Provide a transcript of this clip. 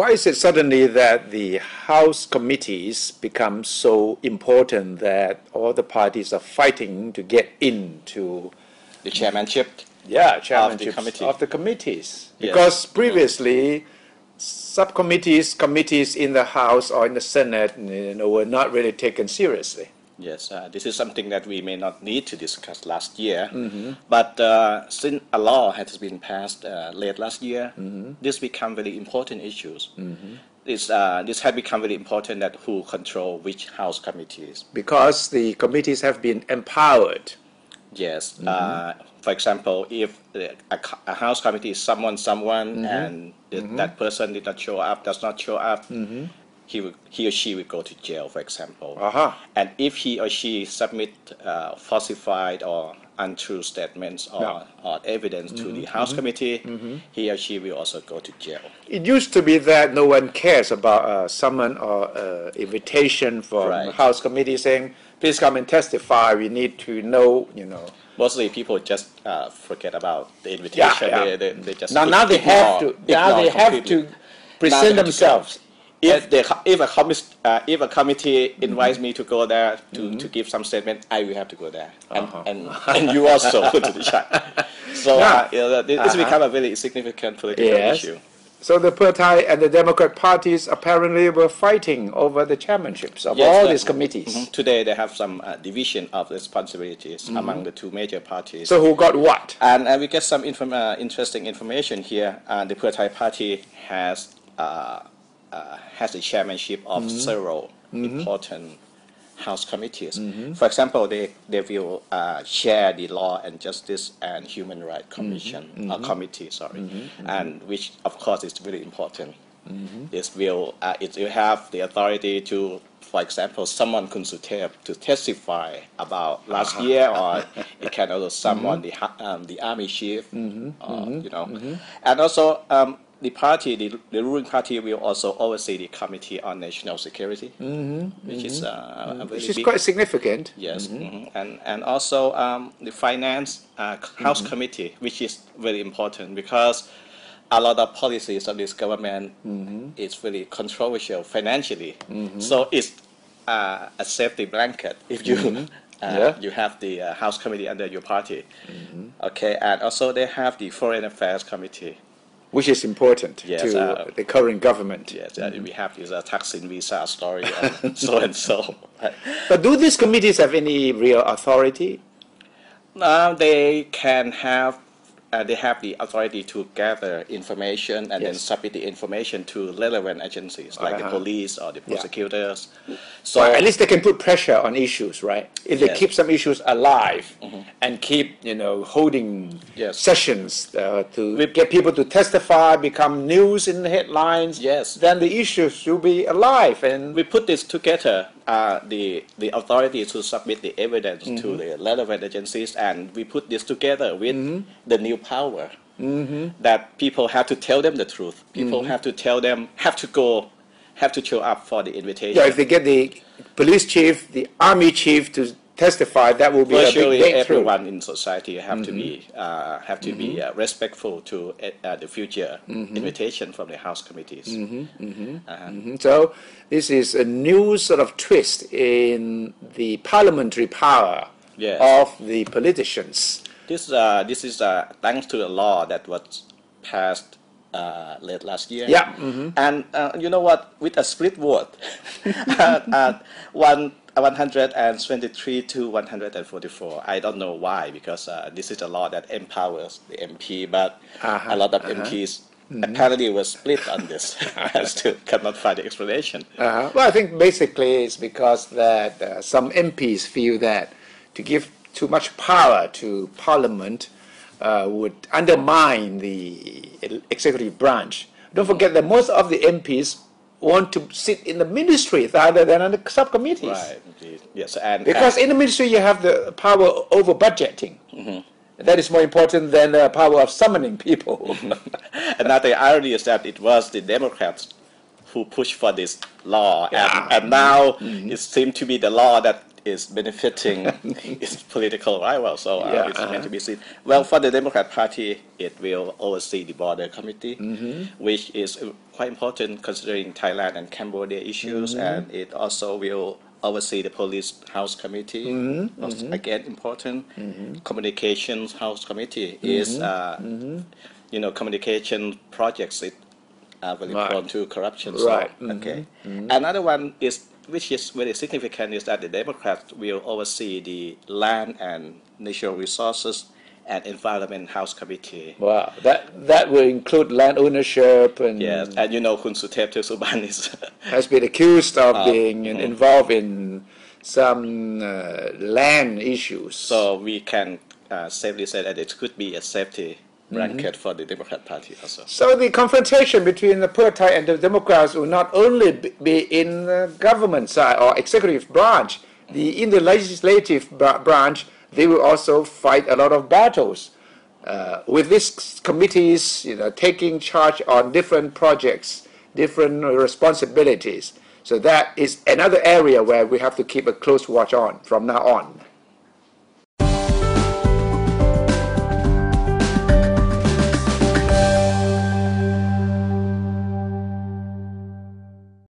why is it suddenly that the House committees become so important that all the parties are fighting to get into the chairmanship chairmanships of the committees? Because previously, subcommittees, committees in the House or in the Senate, were not really taken seriously. Yes, this is something that we may not need to discuss last year, but since a law has been passed late last year, this become very important issues. This has become very important that who control which House committees. Because the committees have been empowered. Yes. For example, if a House committee is someone, and that person did not show up, does not show up, he or she will go to jail, for example. And if he or she submit falsified or untrue statements or evidence to the House committee, he or she will also go to jail. It used to be that no one cares about a summon or invitation from House committee saying, please come and testify, we need to know, Mostly people just forget about the invitation. They just now they have to present themselves. If a committee invites me to go there to give some statement, I will have to go there, and you also go to the chat. So this become a very significant political issue. So the Pheu Thai and the Democrat parties apparently were fighting over the chairmanships of all these committees. Today they have some division of responsibilities among the two major parties. So who got what? And we get some interesting information here. The Pheu Thai party has the chairmanship of several important House committees. For example, they will chair the Law and Justice and Human Rights Commission committee, and which of course is very important. It will have the authority to, for example, summon Kunsutev to testify about last year, or it can also summon the army chief, and also. The ruling party will also oversee the Committee on National Security, which is quite significant. Yes, and also the Finance House Committee, which is very important because a lot of policies of this government is very controversial financially. So it's a safety blanket if you you have the House Committee under your party. Okay, and also they have the Foreign Affairs Committee, which is important to the current government. Yes, we have this Thaksin visa story and so. But do these committees have any real authority? They can have. They have the authority to gather information and then submit the information to relevant agencies like the police or the prosecutors. So at least they can put pressure on issues, right? If they keep some issues alive and keep, holding sessions to get people to testify, become news in the headlines, then the issues will be alive. And we put this together. The authority to submit the evidence to the relevant agencies, and we put this together with the new power that people have to tell them the truth. People have to tell them, have to show up for the invitation. Yeah, if they get the police chief, the army chief to testify, that will be virtually a big breakthrough. Everyone in society have to be respectful to the future invitation from the House committees. So this is a new sort of twist in the parliamentary power of the politicians. This is thanks to the law that was passed late last year. And you know what? With a split vote, 123 to 144. I don't know why, because this is a law that empowers the MP, but a lot of MPs apparently were split on this. I still cannot find the explanation. Well, I think basically it's because that some MPs feel that to give too much power to Parliament would undermine the executive branch. Don't forget that most of the MPs want to sit in the ministry rather than on the subcommittees. Right, indeed. Yes, and because in the ministry you have the power over budgeting. That is more important than the power of summoning people. Another irony is that it was the Democrats who pushed for this law, and now it seems to be the law that is benefiting its political rival. So Yeah, it's meant to be seen. Well, for the Democrat Party, it will oversee the border committee, which is quite important considering Thailand and Cambodia issues, and it also will oversee the police house committee. Also, again, important. Communications house committee is, communication projects are very prone to corruption. So, Right. okay. Another one is, which is very significant, is that the Democrats will oversee the land and natural resources and environment house committee. Wow, that will include land ownership and Yes, and Kun Suthep Thesuban is has been accused of being involved in some land issues. so we can safely say that it could be a safety blanket for the Democrat Party also. So the confrontation between the Pheu Thai and the Democrats will not only be in the government side or executive branch, in the legislative branch, they will also fight a lot of battles. With these committees, taking charge on different projects, different responsibilities. So that is another area where we have to keep a close watch on from now on.